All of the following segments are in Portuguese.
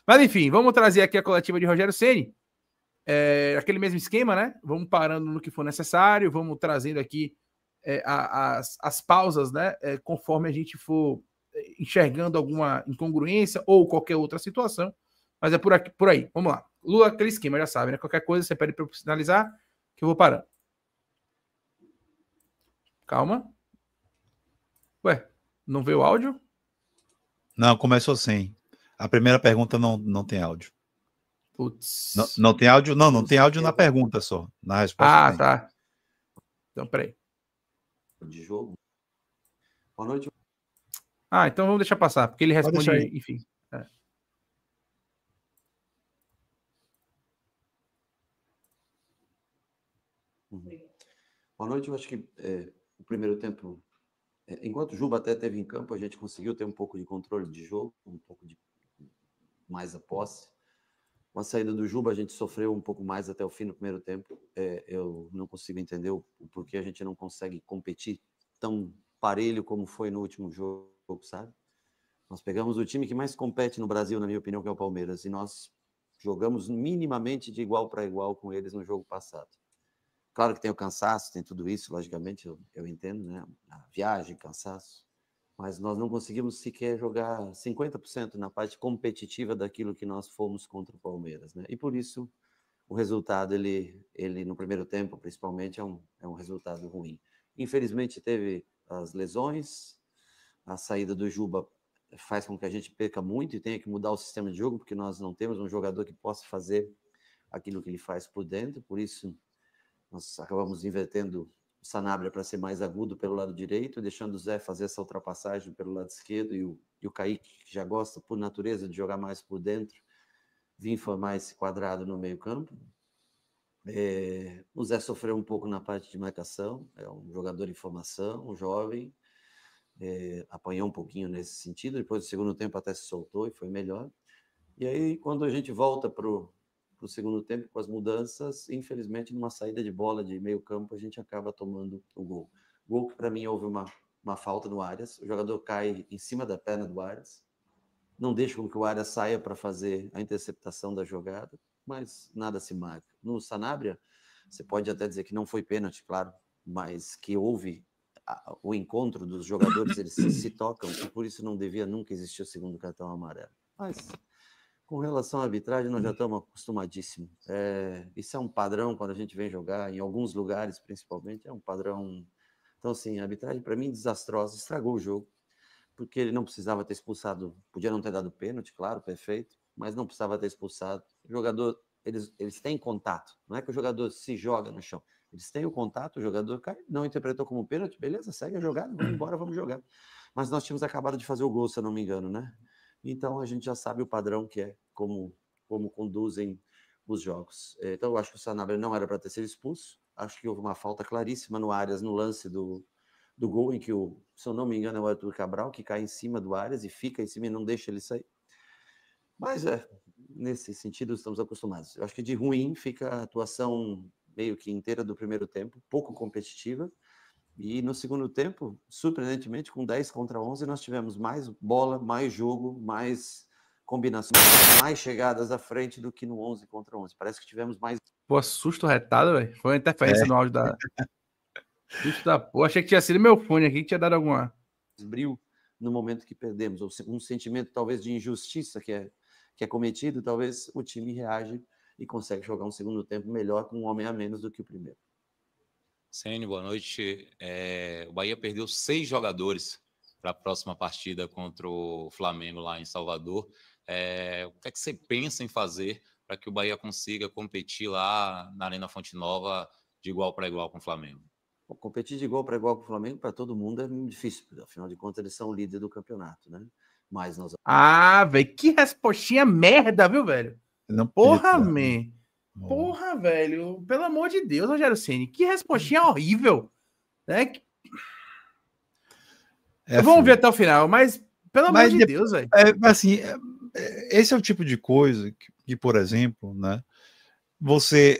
Mas enfim, vamos trazer aqui a coletiva de Rogério Ceni. Aquele mesmo esquema, né? Vamos parando no que for necessário, vamos trazendo aqui as pausas, né? Conforme a gente for enxergando alguma incongruência ou qualquer outra situação. Mas é por aí. Vamos lá. Lula, aquele esquema, já sabe, né? Qualquer coisa você pede para eu sinalizar que eu vou parando. Calma. Ué, não veio o áudio? Não, começou sem. A primeira pergunta não tem áudio. Putz. Não tem áudio? Não tem áudio na pergunta só. Na resposta tem. Tá. Então, peraí. De jogo. Boa noite. Então vamos deixar passar, porque ele responde, enfim. Boa noite, eu acho que o primeiro tempo, enquanto o Juba até esteve em campo, a gente conseguiu ter um pouco de controle de jogo, um pouco de mais a posse. Com a saída do Juba, a gente sofreu um pouco mais até o fim do primeiro tempo. Eu não consigo entender o porquê a gente não consegue competir tão parelho como foi no último jogo, sabe? Nós pegamos o time que mais compete no Brasil, na minha opinião, que é o Palmeiras, e nós jogamos minimamente de igual para igual com eles no jogo passado. Claro que tem o cansaço, tem tudo isso, logicamente, eu entendo, né? A viagem, cansaço. Mas nós não conseguimos sequer jogar 50% na parte competitiva daquilo que nós fomos contra o Palmeiras, né? E por isso o resultado, ele no primeiro tempo, principalmente, é um resultado ruim. Infelizmente teve as lesões, a saída do Juba faz com que a gente perca muito e tenha que mudar o sistema de jogo, porque nós não temos um jogador que possa fazer aquilo que ele faz por dentro, por isso nós acabamos invertendo o Sanabria para ser mais agudo pelo lado direito, deixando o Zé fazer essa ultrapassagem pelo lado esquerdo e o Kaique, que já gosta por natureza de jogar mais por dentro, vir formar esse quadrado no meio campo. O Zé sofreu um pouco na parte de marcação, é um jogador em formação, um jovem, apanhou um pouquinho nesse sentido, depois do segundo tempo até se soltou e foi melhor. E aí, quando a gente volta para o segundo tempo, com as mudanças, infelizmente, numa saída de bola de meio campo, a gente acaba tomando o gol. Gol que, para mim, houve uma falta no Arias, o jogador cai em cima da perna do Arias, não deixa com que o Arias saia para fazer a interceptação da jogada, mas nada se marca. No Sanabria, você pode até dizer que não foi pênalti, claro, mas que houve o encontro dos jogadores, eles se tocam, e por isso não devia nunca existir o segundo cartão amarelo. Mas com relação à arbitragem, nós já estamos acostumadíssimos. Isso é um padrão quando a gente vem jogar, em alguns lugares principalmente, é um padrão. Então, assim, a arbitragem, para mim, desastrosa, estragou o jogo, porque ele não precisava ter expulsado, podia não ter dado pênalti, claro, perfeito, mas não precisava ter expulsado. O jogador, eles têm contato, não é que o jogador se joga no chão, eles têm o contato, o jogador cai, não interpretou como pênalti, beleza, segue a jogada, vamos embora, vamos jogar. Mas nós tínhamos acabado de fazer o gol, se eu não me engano, né? Então a gente já sabe o padrão que é, como conduzem os jogos. Então eu acho que o Sanabria não era para ter sido expulso, acho que houve uma falta claríssima no Arias no lance do gol, em que, se eu não me engano, é o Arthur Cabral, que cai em cima do Arias e fica em cima e não deixa ele sair. Mas, nesse sentido, estamos acostumados. Eu acho que de ruim fica a atuação meio que inteira do primeiro tempo, pouco competitiva, e no segundo tempo, surpreendentemente, com 10 contra 11, nós tivemos mais bola, mais jogo, mais combinações, mais chegadas à frente do que no 11 contra 11. Parece que tivemos mais... Pô, susto retado, velho. Foi uma interferência no áudio da... Susto da porra. Achei que tinha sido meu fone aqui, que tinha dado alguma... Brilho no momento que perdemos, ou um sentimento talvez de injustiça que é cometido, talvez o time reage e consegue jogar um segundo tempo melhor com um homem a menos do que o primeiro. Ceni, boa noite. O Bahia perdeu 6 jogadores para a próxima partida contra o Flamengo lá em Salvador. O que é que você pensa em fazer para que o Bahia consiga competir lá na Arena Fonte Nova de igual para igual com o Flamengo? Bom, competir de igual para igual com o Flamengo para todo mundo é muito difícil, afinal de contas eles são o líder do campeonato, né? Mas nós... velho, que respostinha merda, viu, velho? Não porra, man. Porra, velho. Pelo amor de Deus, Rogério Ceni. Que respostinha horrível. Vamos ver até o final, mas pelo amor de Deus, velho. Assim, esse é o tipo de coisa que, por exemplo, né? Você...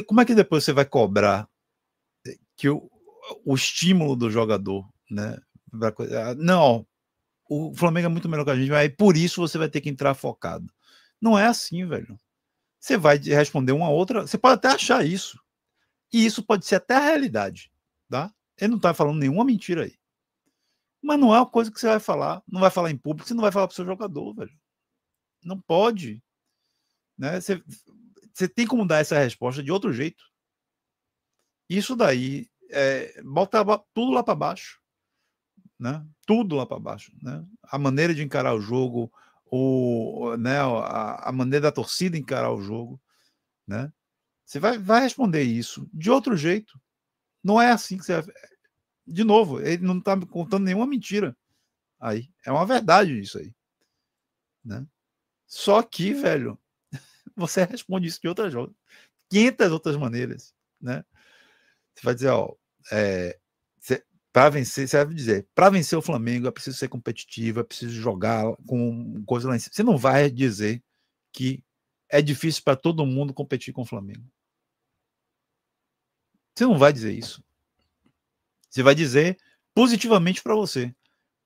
como é que depois você vai cobrar que o estímulo do jogador, né? Não, o Flamengo é muito melhor que a gente, mas por isso você vai ter que entrar focado. Não é assim, velho. Você vai responder uma outra... Você pode até achar isso. E isso pode ser até a realidade, tá? Ele não tá falando nenhuma mentira aí. Mas não é uma coisa que você vai falar. Não vai falar em público, você não vai falar pro seu jogador, velho. Não pode. Né? Você tem como dar essa resposta de outro jeito. Isso daí bota tudo lá para baixo. Né? Tudo lá para baixo. Né? A maneira de encarar o jogo, né? a maneira da torcida encarar o jogo. Né? Você vai responder isso de outro jeito. Não é assim que você vai... De novo, ele não está contando nenhuma mentira. Aí. É uma verdade isso aí. Né? Só que, velho, você responde isso de outras 500 outras maneiras. Né? Você vai dizer, ó, para vencer, você vai dizer, para vencer o Flamengo é preciso ser competitivo, é preciso jogar com coisa lá em cima. Você não vai dizer que é difícil para todo mundo competir com o Flamengo. Você não vai dizer isso. Você vai dizer positivamente para você.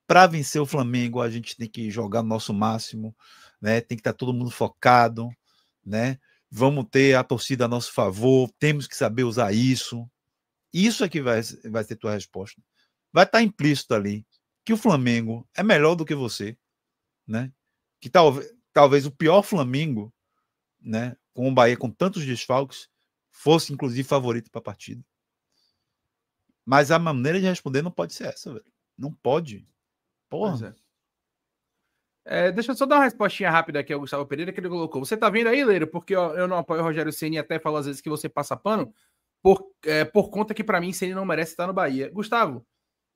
Para vencer o Flamengo, a gente tem que jogar no nosso máximo, né? Tem que estar todo mundo focado, né? Vamos ter a torcida a nosso favor, temos que saber usar isso. Isso é que vai ser tua resposta. Vai estar implícito ali que o Flamengo é melhor do que você, né? Que talvez o pior Flamengo, né, com o Bahia com tantos desfalques, fosse inclusive favorito para a partida. Mas a maneira de responder não pode ser essa, velho. Não pode. Porra. Deixa eu só dar uma respostinha rápida aqui ao Gustavo Pereira, que ele colocou. Você tá vendo aí, Leiro? Porque eu não apoio o Rogério Ceni e até falo às vezes que você passa pano por conta que para mim Ceni não merece estar no Bahia. Gustavo,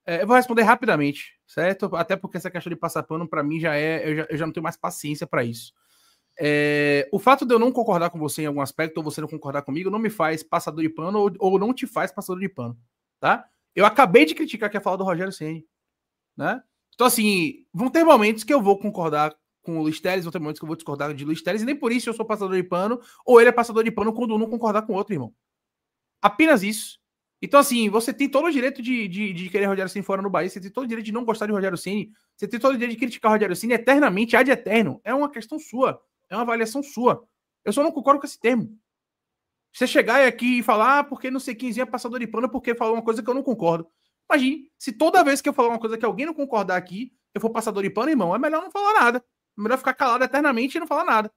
eu vou responder rapidamente, certo? Até porque essa questão de passar pano para mim eu já não tenho mais paciência para isso. O fato de eu não concordar com você em algum aspecto ou você não concordar comigo não me faz passador de pano ou não te faz passador de pano, tá? Eu acabei de criticar que a fala do Rogério Ceni, né? Então, assim, vão ter momentos que eu vou concordar com o Luiz Teles, vão ter momentos que eu vou discordar de Luiz Teles, e nem por isso eu sou passador de pano, ou ele é passador de pano quando um não concordar com o outro, irmão. Apenas isso. Então, assim, você tem todo o direito de querer Rogério Ceni fora no Bahia, você tem todo o direito de não gostar de Rogério Ceni, você tem todo o direito de criticar Rogério Ceni eternamente, ad eterno. É uma questão sua, é uma avaliação sua. Eu só não concordo com esse termo. Você chegar aqui e falar, porque não sei quem é passador de pano porque falou uma coisa que eu não concordo. Imagine, se toda vez que eu falar uma coisa que alguém não concordar aqui, eu for passador de pano, irmão, é melhor não falar nada. É melhor ficar calado eternamente e não falar nada.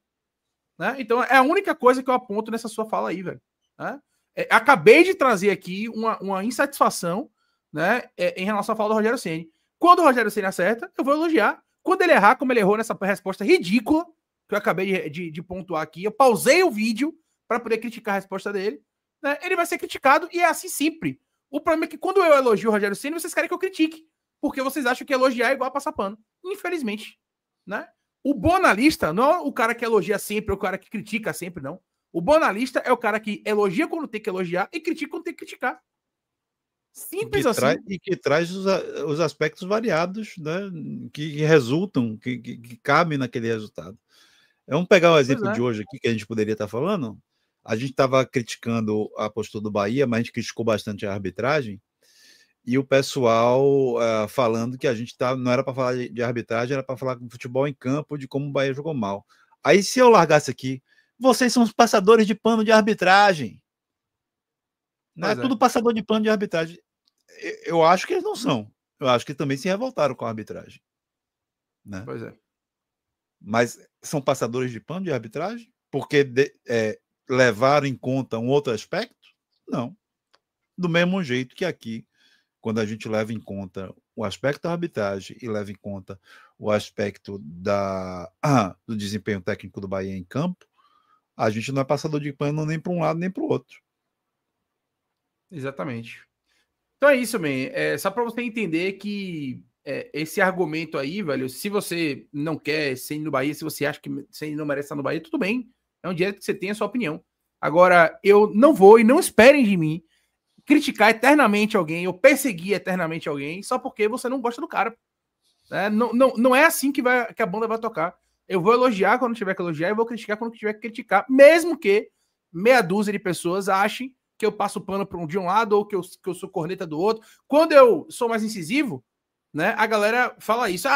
Né? Então, é a única coisa que eu aponto nessa sua fala aí, velho. Né? Acabei de trazer aqui uma insatisfação, né, em relação à fala do Rogério Ceni. Quando o Rogério Ceni acerta, eu vou elogiar. Quando ele errar, como ele errou nessa resposta ridícula, que eu acabei de pontuar aqui, eu pausei o vídeo para poder criticar a resposta dele, né, ele vai ser criticado e é assim sempre. O problema é que quando eu elogio o Rogério Ceni, vocês querem que eu critique, porque vocês acham que elogiar é igual a passar pano. Infelizmente. Né? O bom analista não é o cara que elogia sempre, é o cara que critica sempre, não. O bom analista é o cara que elogia quando tem que elogiar e critica quando tem que criticar. Simples assim. E que traz os aspectos variados, né, que resultam, que cabem naquele resultado. Vamos pegar o exemplo de hoje aqui, que a gente poderia estar falando. A gente estava criticando a postura do Bahia, mas a gente criticou bastante a arbitragem, e o pessoal falando que a gente não era para falar de arbitragem, era para falar de futebol em campo, de como o Bahia jogou mal. Aí, se eu largasse aqui, vocês são os passadores de pano de arbitragem. Não é tudo passador de pano de arbitragem. Eu acho que eles não são. Eu acho que também se revoltaram com a arbitragem. Né? Pois é. Mas são passadores de pano de arbitragem? Porque levaram em conta um outro aspecto? Não. Do mesmo jeito que aqui, quando a gente leva em conta o aspecto da arbitragem e leva em conta o aspecto do desempenho técnico do Bahia em campo, a gente não é passador de pano nem para um lado nem para o outro. Exatamente. Então é isso, man. Só para você entender que esse argumento aí, velho, se você não quer ser no Bahia, se você acha que você não merece estar no Bahia, tudo bem. É um direito que você tem a sua opinião. Agora, eu não vou e não esperem de mim criticar eternamente alguém ou perseguir eternamente alguém só porque você não gosta do cara. Não é assim que a banda vai tocar. Eu vou elogiar quando tiver que elogiar e vou criticar quando tiver que criticar, mesmo que meia dúzia de pessoas achem que eu passo pano de um lado ou que eu sou corneta do outro. Quando eu sou mais incisivo, né, a galera fala isso.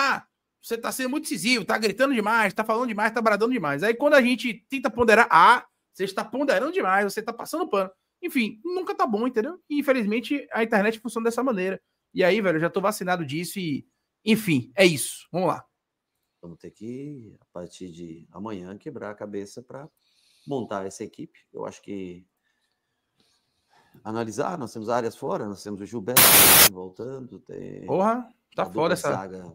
você tá sendo muito decisivo, tá gritando demais, tá falando demais, tá bradando demais. Aí quando a gente tenta ponderar, você está ponderando demais, você tá passando pano. Enfim, nunca tá bom, entendeu? E infelizmente a internet funciona dessa maneira. E aí, velho, eu já tô vacinado disso e... Enfim, é isso. Vamos lá. Vamos ter que, a partir de amanhã, quebrar a cabeça para montar essa equipe. Eu acho que analisar, nós temos áreas fora, nós temos o Gilberto voltando, tem Porra, tá foda essa... zaga,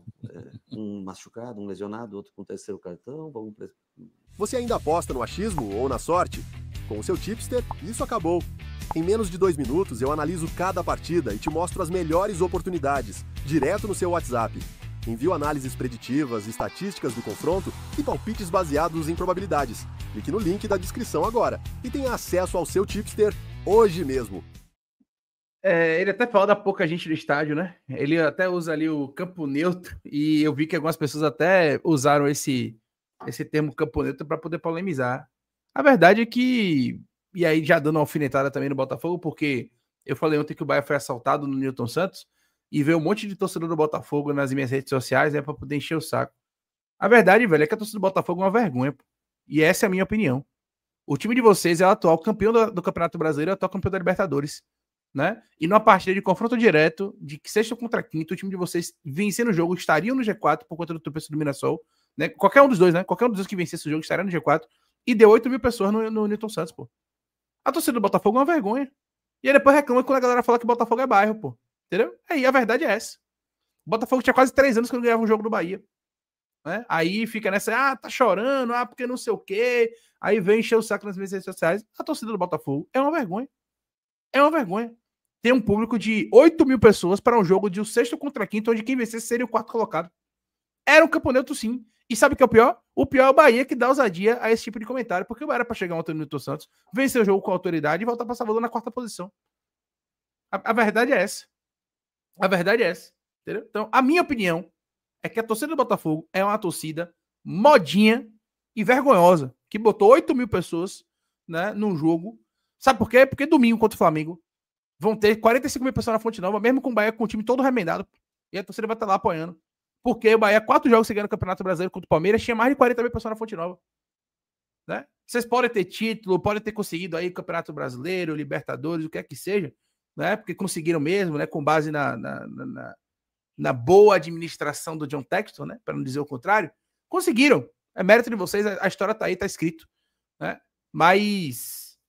um machucado, um lesionado, outro com terceiro cartão. Você ainda aposta no achismo ou na sorte? Com o seu tipster, isso acabou. Em menos de 2 minutos, eu analiso cada partida e te mostro as melhores oportunidades, direto no seu WhatsApp. Envio análises preditivas, estatísticas do confronto e palpites baseados em probabilidades. Clique no link da descrição agora e tenha acesso ao seu tipster hoje mesmo. Ele até fala da pouca gente no estádio, né? Ele até usa ali o campo neutro e eu vi que algumas pessoas até usaram esse termo campo neutro para poder polemizar. A verdade é que, e aí já dando uma alfinetada também no Botafogo, porque eu falei ontem que o Bahia foi assaltado no Newton Santos e veio um monte de torcedor do Botafogo nas minhas redes sociais, né, para poder encher o saco. A verdade, velho, é que a torcida do Botafogo é uma vergonha, pô. E essa é a minha opinião. O time de vocês é o atual campeão do Campeonato Brasileiro, é o atual campeão da Libertadores, né? E numa partida de confronto direto, de sexta contra quinta, o time de vocês vencendo o jogo, estariam no G4 por conta do tropeço do Mirassol, né? Qualquer um dos dois, né? Qualquer um dos dois que vencesse o jogo estaria no G4 e deu 8 mil pessoas no Newton Santos, pô. A torcida do Botafogo é uma vergonha. E aí depois reclama quando a galera fala que o Botafogo é bairro, pô. Entendeu? Aí a verdade é essa. O Botafogo tinha quase 3 anos que não ganhava um jogo do Bahia. Né? Aí fica nessa, tá chorando, porque não sei o quê. Aí vem encher o saco nas minhas redes sociais. A torcida do Botafogo é uma vergonha. É uma vergonha. Tem um público de 8 mil pessoas para um jogo de o sexto contra quinto, onde quem vencesse seria o quarto colocado. Era um campo neutro, sim. E sabe o que é o pior? O pior é o Bahia que dá ousadia a esse tipo de comentário, porque o Bahia era para chegar ontem no Newton Santos, vencer o jogo com autoridade e voltar para Salvador na 4ª posição. A verdade é essa. A verdade é essa. Entendeu? Então, a minha opinião é que a torcida do Botafogo é uma torcida modinha e vergonhosa, que botou 8 mil pessoas, né, num jogo. Sabe por quê? Porque domingo contra o Flamengo vão ter 45 mil pessoas na Fonte Nova, mesmo com o Bahia com o time todo remendado. E a torcida vai estar lá apoiando. Porque o Bahia, 4 jogos seguindo no Campeonato Brasileiro contra o Palmeiras, tinha mais de 40 mil pessoas na Fonte Nova. Né? Vocês podem ter título, podem ter conseguido aí o Campeonato Brasileiro, Libertadores, o que é que seja, né? Porque conseguiram mesmo, né? Com base na boa administração do John Textor, né? Para não dizer o contrário. Conseguiram. É mérito de vocês, a história tá aí, tá escrito. Né? Mas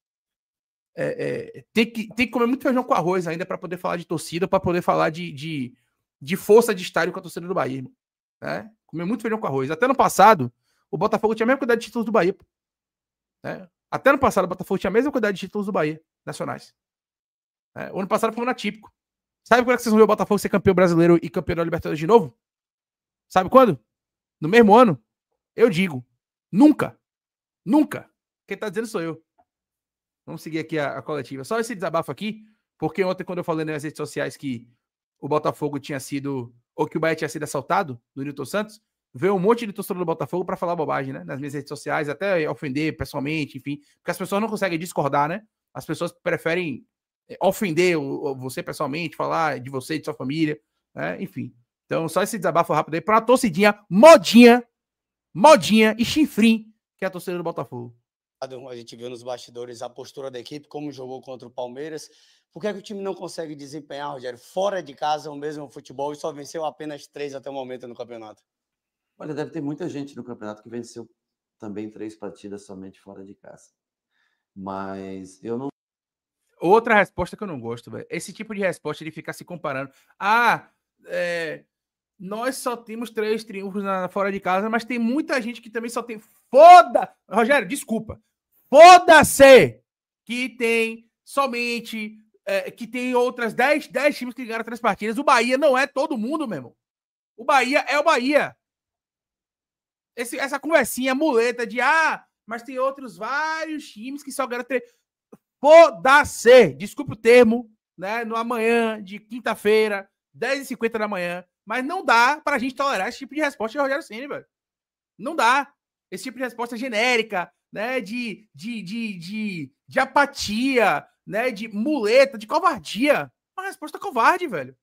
tem que comer muito feijão com arroz ainda para poder falar de torcida, para poder falar de força de estádio com a torcida do Bahia. Né? Comer muito feijão com arroz. Até no passado, o Botafogo tinha a mesma quantidade de títulos do Bahia. Né? Até no passado, o Botafogo tinha a mesma quantidade de títulos do Bahia, nacionais. O ano passado foi um atípico. Sabe quando é que vocês vão ver o Botafogo ser campeão brasileiro e campeão da Libertadores de novo? Sabe quando? No mesmo ano? Eu digo. Nunca. Nunca. Quem tá dizendo sou eu. Vamos seguir aqui a coletiva. Só esse desabafo aqui, porque ontem, quando eu falei nas redes sociais que o Botafogo tinha sido, ou que o Bahia tinha sido assaltado no Newton Santos, veio um monte de torcedor do Botafogo para falar bobagem, né? Nas minhas redes sociais, até ofender pessoalmente, enfim. Porque as pessoas não conseguem discordar, né? As pessoas preferem ofender você pessoalmente, falar de você e de sua família, né? Enfim. Então, só esse desabafo rápido aí para uma torcidinha modinha e chinfrim, que é a torcida do Botafogo. A gente viu nos bastidores a postura da equipe, como jogou contra o Palmeiras. Por que o time não consegue desempenhar, Rogério, fora de casa o mesmo futebol e só venceu apenas 3 até o momento no campeonato? Olha, deve ter muita gente no campeonato que venceu também 3 partidas somente fora de casa. Mas eu não... Outra resposta que eu não gosto, velho. Esse tipo de resposta de ficar se comparando. Nós só temos 3 triunfos fora de casa, mas tem muita gente que também só tem... Rogério, desculpa. Foda-se que tem somente... que tem outras 10 times que ganharam 3 partidas. O Bahia não é todo mundo, meu irmão. O Bahia é o Bahia. Essa conversinha, muleta de... mas tem outros vários times que só ganharam 3... Foda-se! Desculpa o termo, né? No amanhã de quinta-feira, 10h50 da manhã. Mas não dá pra gente tolerar esse tipo de resposta de Rogério Ceni, velho. Não dá. Esse tipo de resposta genérica, né? De apatia, né? De muleta, de covardia. Uma resposta covarde, velho.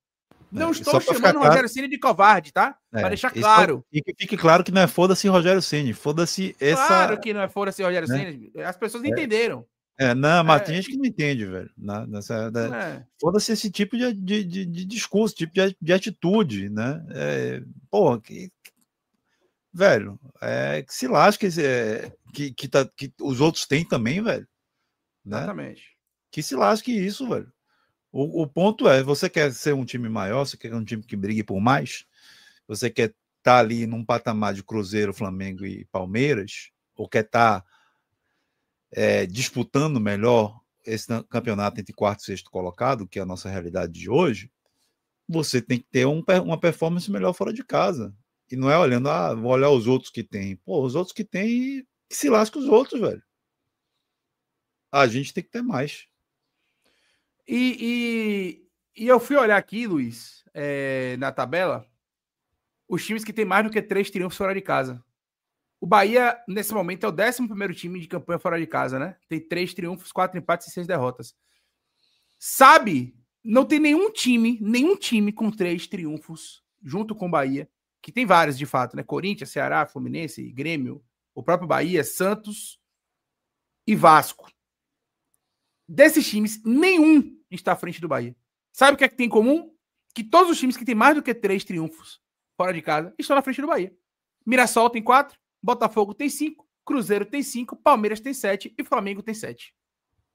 Não estou chamando o Rogério Ceni de covarde, tá? Para deixar claro. E que fique claro que não é foda-se Rogério Ceni, foda-se essa... Claro que não é foda-se Rogério Ceni. As pessoas entenderam. Não, mas tem gente que não entende, velho. Foda-se esse tipo de discurso, tipo de atitude, né? Porra, velho, que se lasque que os outros têm também, velho. Né? Exatamente. Que se lasque isso, velho. O ponto é, você quer ser um time maior, você quer um time que brigue por mais, você quer estar ali num patamar de Cruzeiro, Flamengo e Palmeiras, ou quer estar disputando melhor esse campeonato entre quarto e sexto colocado, que é a nossa realidade de hoje, você tem que ter uma performance melhor fora de casa. E não é olhando, vou olhar os outros que tem. Pô, os outros que tem, que se lasca os outros, velho. A gente tem que ter mais. E eu fui olhar aqui, Luiz, na tabela, os times que tem mais do que 3 triunfos fora de casa. O Bahia, nesse momento, é o 11º time de campanha fora de casa, né? Tem 3 triunfos, 4 empates e 6 derrotas. Sabe, não tem nenhum time com 3 triunfos junto com o Bahia, que tem vários, de fato, né? Corinthians, Ceará, Fluminense, Grêmio, o próprio Bahia, Santos e Vasco. Desses times, nenhum está à frente do Bahia. Sabe o que é que tem em comum? Que todos os times que têm mais do que 3 triunfos fora de casa estão na frente do Bahia. Mirassol tem 4, Botafogo tem 5, Cruzeiro tem 5, Palmeiras tem 7 e Flamengo tem 7.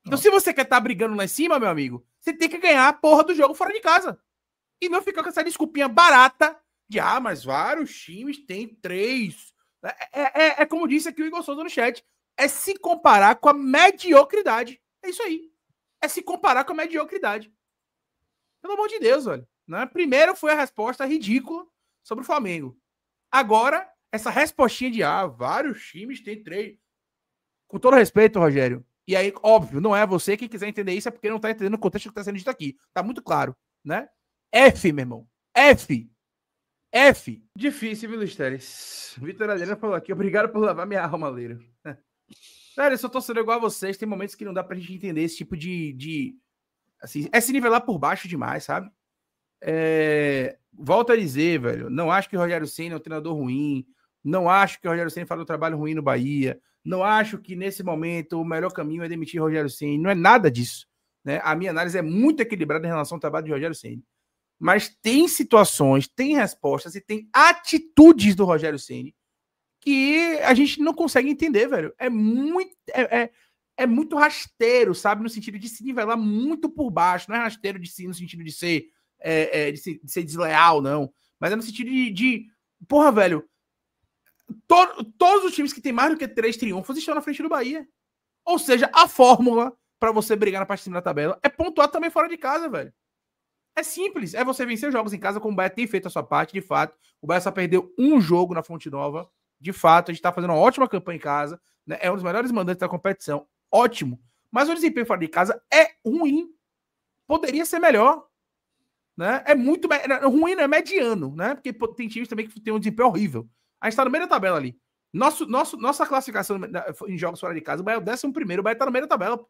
Então, se você quer estar brigando lá em cima, meu amigo, você tem que ganhar a porra do jogo fora de casa. E não ficar com essa desculpinha barata de, mas vários times têm 3. É como disse aqui o Igor Souza no chat, é se comparar com a mediocridade. É isso aí. É se comparar com a mediocridade. Pelo amor de Deus, olha. Né? Primeiro foi a resposta ridícula sobre o Flamengo. Agora, essa respostinha de vários times têm 3. Com todo respeito, Rogério. E aí, óbvio, não é você que quiser entender isso, é porque não está entendendo o contexto que está sendo dito aqui. Tá muito claro, né? F, meu irmão. F. Difícil, viu, Luiz Teres? Vitor Adriano falou aqui, obrigado por lavar minha alma, Leira. Cara, eu sou torcedor igual a vocês, tem momentos que não dá pra gente entender esse tipo assim, se nivelar por baixo demais, sabe? Volto a dizer, velho, não acho que o Rogério Ceni é um treinador ruim, não acho que o Rogério Ceni faz um trabalho ruim no Bahia, não acho que nesse momento o melhor caminho é demitir o Rogério Ceni, não é nada disso, né? A minha análise é muito equilibrada em relação ao trabalho de Rogério Ceni. Mas tem situações, tem respostas e tem atitudes do Rogério Ceni que a gente não consegue entender, velho. É muito rasteiro, sabe? No sentido de se nivelar muito por baixo. Não é rasteiro no sentido de ser, de ser desleal, não. Mas é no sentido porra, velho. Todos os times que tem mais do que 3 triunfos estão na frente do Bahia. Ou seja, a fórmula para você brigar na parte de cima da tabela é pontuar também fora de casa, velho. É simples. É você vencer jogos em casa, como o Bahia tem feito a sua parte, de fato. O Bahia só perdeu um jogo na Fonte Nova. De fato, a gente tá fazendo uma ótima campanha em casa, né? É um dos melhores mandantes da competição. Ótimo. Mas o desempenho fora de casa é ruim. Poderia ser melhor. Né? É muito ruim, não é mediano, né? Porque tem times também que tem um desempenho horrível. A gente tá no meio da tabela ali. Nossa classificação em jogos fora de casa, o Bahia é o 11º, o Bahia tá no meio da tabela.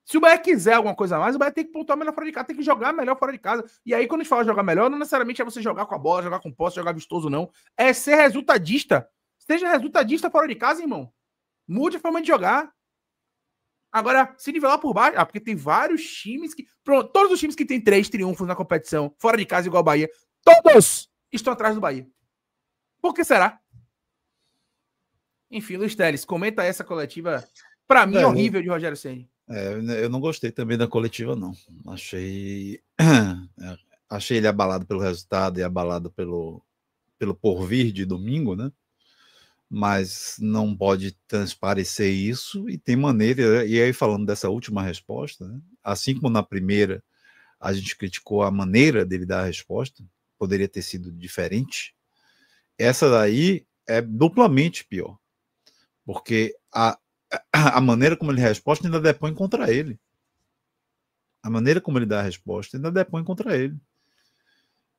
Se o Bahia quiser alguma coisa a mais, o Bahia tem que pontuar melhor fora de casa, tem que jogar melhor fora de casa. E aí, quando a gente fala jogar melhor, não necessariamente é você jogar com a bola, jogar com posse, jogar vistoso, não. É ser resultadista. Seja resultadista fora de casa, irmão. Mude a forma de jogar. Agora, se nivelar por baixo... porque tem vários times que... Pronto, todos os times que têm 3 triunfos na competição, fora de casa igual o Bahia, todos estão atrás do Bahia. Por que será? Enfim, Luiz Teles, comenta essa coletiva, pra mim, horrível de Rogério Ceni. Eu não gostei também da coletiva, não. Achei ele abalado pelo resultado e abalado pelo porvir de domingo, né? Mas não pode transparecer isso e tem maneira. E aí, falando dessa última resposta, né? Assim como na primeira a gente criticou a maneira dele dar a resposta, poderia ter sido diferente, essa daí é duplamente pior, porque a maneira como ele responde ainda depõe contra ele. A maneira como ele dá a resposta ainda depõe contra ele.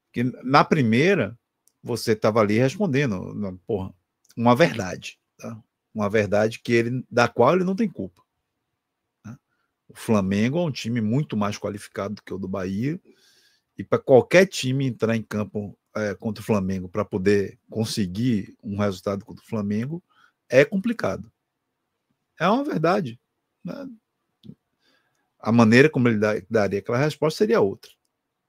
Porque na primeira, você estava ali respondendo, porra, uma verdade. Tá? Uma verdade da qual ele não tem culpa. Tá? O Flamengo é um time muito mais qualificado do que o do Bahia e para qualquer time entrar em campo contra o Flamengo para poder conseguir um resultado contra o Flamengo é complicado. É uma verdade, né? A maneira como ele daria aquela resposta seria outra,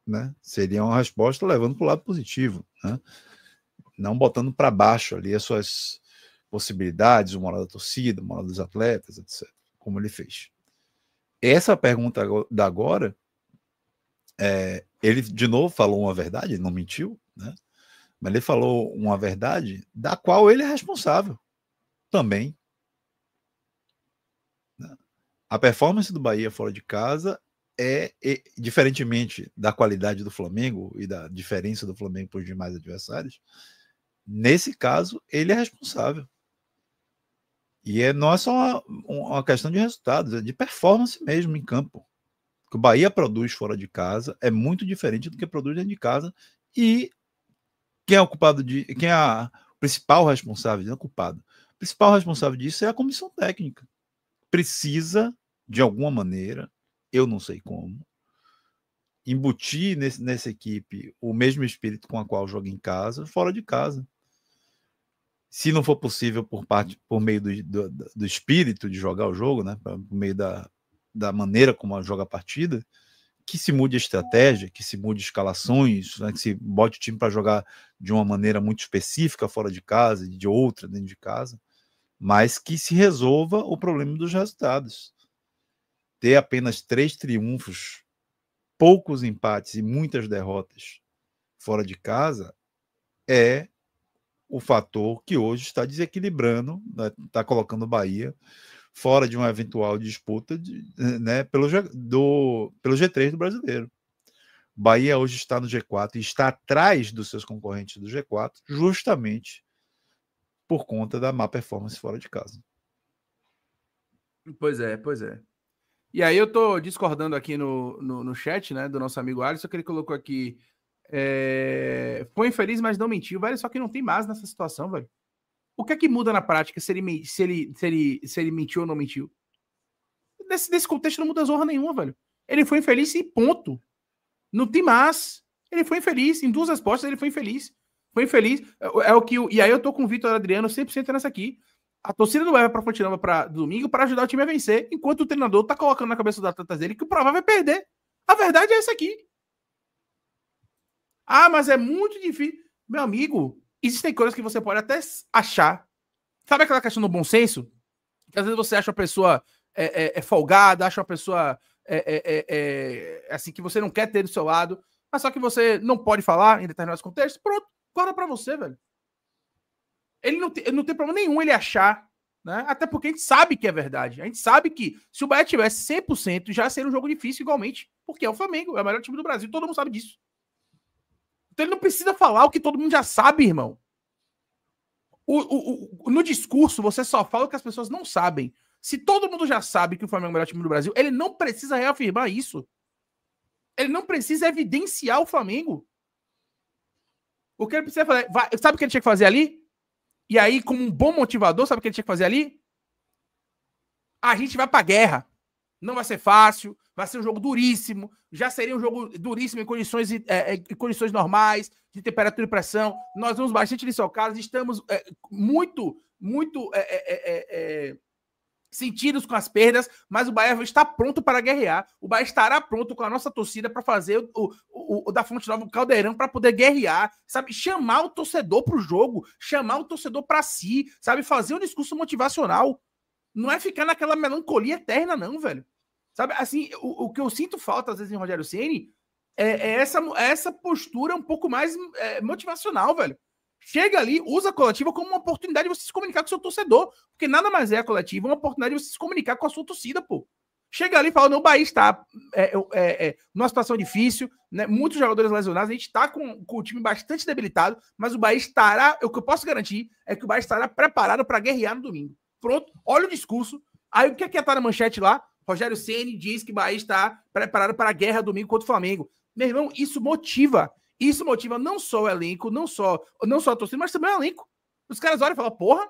né? Seria uma resposta levando para o lado positivo, né? Não botando para baixo ali as suas possibilidades, o moral da torcida, o moral dos atletas, etc., como ele fez. Essa pergunta da agora, ele de novo falou uma verdade, ele não mentiu, né? Mas ele falou uma verdade da qual ele é responsável também. A performance do Bahia fora de casa diferentemente da qualidade do Flamengo e da diferença do Flamengo para os demais adversários, nesse caso, ele é responsável. E não é só uma questão de resultados, é de performance mesmo em campo. O que o Bahia produz fora de casa é muito diferente do que produz dentro de casa. E quem é o culpado quem é o principal responsável, não é culpado. O principal responsável disso é a comissão técnica. Precisa, de alguma maneira, eu não sei como, embutir nessa equipe o mesmo espírito com a qual joga em casa, fora de casa. Se não for possível por meio do espírito de jogar o jogo, né, por meio da maneira como joga a partida, que se mude a estratégia, que se mude escalações, né, que se bote o time para jogar de uma maneira muito específica fora de casa e de outra dentro de casa, mas que se resolva o problema dos resultados. Ter apenas 3 triunfos, poucos empates e muitas derrotas fora de casa é o fator que hoje está desequilibrando, né, está colocando o Bahia fora de uma eventual disputa né, pelo G3 do brasileiro. O Bahia hoje está no G4 e está atrás dos seus concorrentes do G4, justamente por conta da má performance fora de casa. Pois é. E aí eu tô discordando aqui no chat, né, do nosso amigo Alisson, que ele colocou aqui, foi infeliz, mas não mentiu, velho, só que não tem mais nessa situação, velho. O que é que muda na prática se ele mentiu ou não mentiu? Nesse contexto não muda zorra nenhuma, velho. Ele foi infeliz e ponto. Não tem mais. Ele foi infeliz. Em 2 respostas ele foi infeliz. Foi infeliz. E aí eu tô com o Vitor Adriano 100% nessa aqui. A torcida não vai para Fonte Nova para domingo para ajudar o time a vencer, enquanto o treinador tá colocando na cabeça dos atletas dele que o provável é perder. A verdade é essa aqui. Ah, mas é muito difícil. Meu amigo, existem coisas que você pode até achar. Sabe aquela questão do bom senso? Que às vezes você acha uma pessoa folgada, acha uma pessoa assim que você não quer ter do seu lado, mas só que você não pode falar em determinados contextos. Pronto, guarda pra você, velho. Ele não tem problema nenhum ele achar, né? Até porque a gente sabe que é verdade. A gente sabe que se o Bahia tivesse 100%, já seria um jogo difícil igualmente. Porque é o Flamengo, é o melhor time do Brasil. Todo mundo sabe disso. Então ele não precisa falar o que todo mundo já sabe, irmão. No discurso, você só fala o que as pessoas não sabem. Se todo mundo já sabe que o Flamengo é o melhor time do Brasil, ele não precisa reafirmar isso. Ele não precisa evidenciar o Flamengo. O que ele precisa fazer... Sabe o que ele tinha que fazer ali? E aí, como um bom motivador, sabe o que ele tinha que fazer ali? A gente vai pra guerra. Não vai ser fácil, vai ser um jogo duríssimo. Já seria um jogo duríssimo em condições normais, de temperatura e pressão. Nós vamos bastante desfocados, estamos muito sentidos com as perdas, mas o Bahia está pronto para guerrear. O Bahia estará pronto com a nossa torcida para fazer o da Fonte Nova, o caldeirão, para poder guerrear, sabe? Chamar o torcedor para o jogo, chamar o torcedor para si, sabe? Fazer um discurso motivacional. Não é ficar naquela melancolia eterna, não, velho. Sabe? Assim, o que eu sinto falta, às vezes, em Rogério Ceni é essa postura um pouco mais motivacional, velho. Chega ali, usa a coletiva como uma oportunidade de você se comunicar com o seu torcedor. Porque nada mais é a coletiva, uma oportunidade de você se comunicar com a sua torcida, pô. Chega ali e fala, não, o Bahia está numa situação difícil, né? Muitos jogadores lesionados, a gente está com o time bastante debilitado, mas o Bahia estará, o que eu posso garantir é que o Bahia estará preparado para guerrear no domingo. Pronto, olha o discurso. Aí o que é que tá na manchete lá? Rogério Ceni diz que o Bahia está preparado para a guerra domingo contra o Flamengo. Meu irmão, isso motiva. Isso motiva não só o elenco, não só a torcida, mas também o elenco. Os caras olham e falam, porra,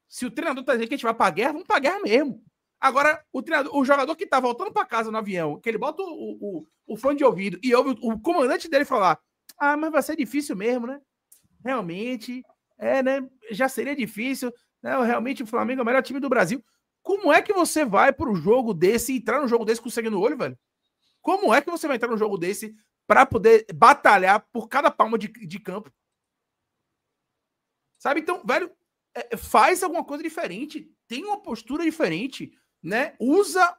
se o treinador tá dizendo que a gente vai pra guerra, vamos pra guerra mesmo. Agora, o jogador que tá voltando para casa no avião, que ele bota o fone de ouvido e ouve o comandante dele falar: ah, mas vai ser difícil mesmo, né? Realmente, né? Já seria difícil, né? Realmente o Flamengo é o melhor time do Brasil. Como é que você vai pro jogo desse, entrar no jogo desse com sangue no olho, velho? Como é que você vai entrar no jogo desse para poder batalhar por cada palma de campo? Sabe? Então, velho, faz alguma coisa diferente, tem uma postura diferente, né? Usa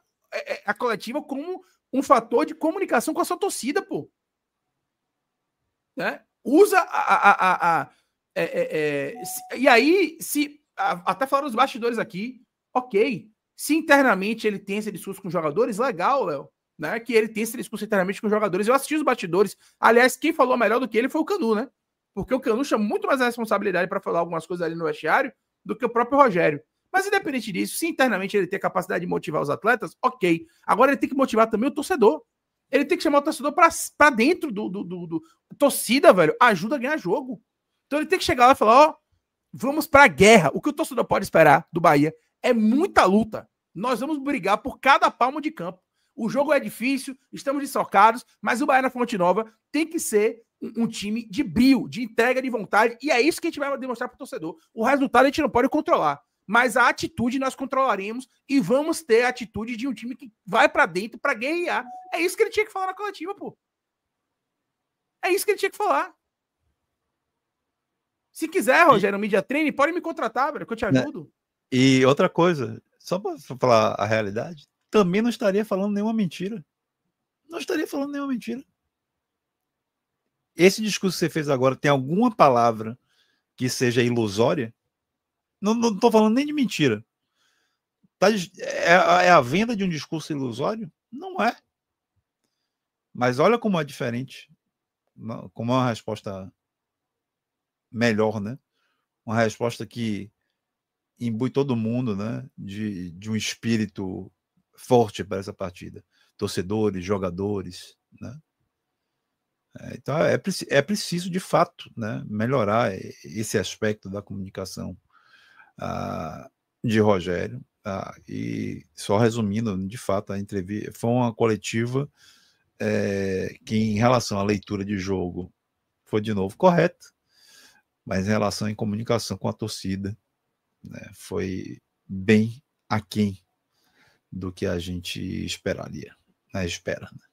a coletiva como um fator de comunicação com a sua torcida, pô. Né? Usa e aí, até falaram os bastidores aqui, ok. Se internamente ele tem esse discurso com os jogadores, legal, Léo. Né? Que ele tem esse discurso internamente com os jogadores. Eu assisti os bastidores. Aliás, quem falou melhor do que ele foi o Canu, né? Porque o Canu chama muito mais a responsabilidade para falar algumas coisas ali no vestiário do que o próprio Rogério. Mas independente disso, se internamente ele tem a capacidade de motivar os atletas, ok. Agora ele tem que motivar também o torcedor. Ele tem que chamar o torcedor para dentro do torcida, velho. Ajuda a ganhar jogo. Então ele tem que chegar lá e falar, ó, vamos pra guerra. O que o torcedor pode esperar do Bahia é muita luta. Nós vamos brigar por cada palmo de campo. O jogo é difícil, estamos desfocados, mas o Bahia na Fonte Nova tem que ser um time de brio, de entrega, de vontade, e é isso que a gente vai demonstrar para o torcedor. O resultado a gente não pode controlar, mas a atitude nós controlaremos e vamos ter a atitude de um time que vai para dentro para guerrear. É isso que ele tinha que falar na coletiva, pô. É isso que ele tinha que falar. Se quiser, Rogério, um media training, pode me contratar, velho, que eu te ajudo. E outra coisa, só para falar a realidade, também não estaria falando nenhuma mentira. Não estaria falando nenhuma mentira. Esse discurso que você fez agora tem alguma palavra que seja ilusória? Não estou falando nem de mentira. É a venda de um discurso ilusório? Não é. Mas olha como é diferente. Como é uma resposta melhor, né? Uma resposta que imbui todo mundo, né? De um espírito forte para essa partida. Torcedores, jogadores, né? Então é preciso de fato, né, melhorar esse aspecto da comunicação de Rogério. E só resumindo, de fato, a entrevista foi uma coletiva que, em relação à leitura de jogo, foi de novo correta, mas em relação à comunicação com a torcida, né, foi bem aquém do que a gente esperaria, né, espera. Né?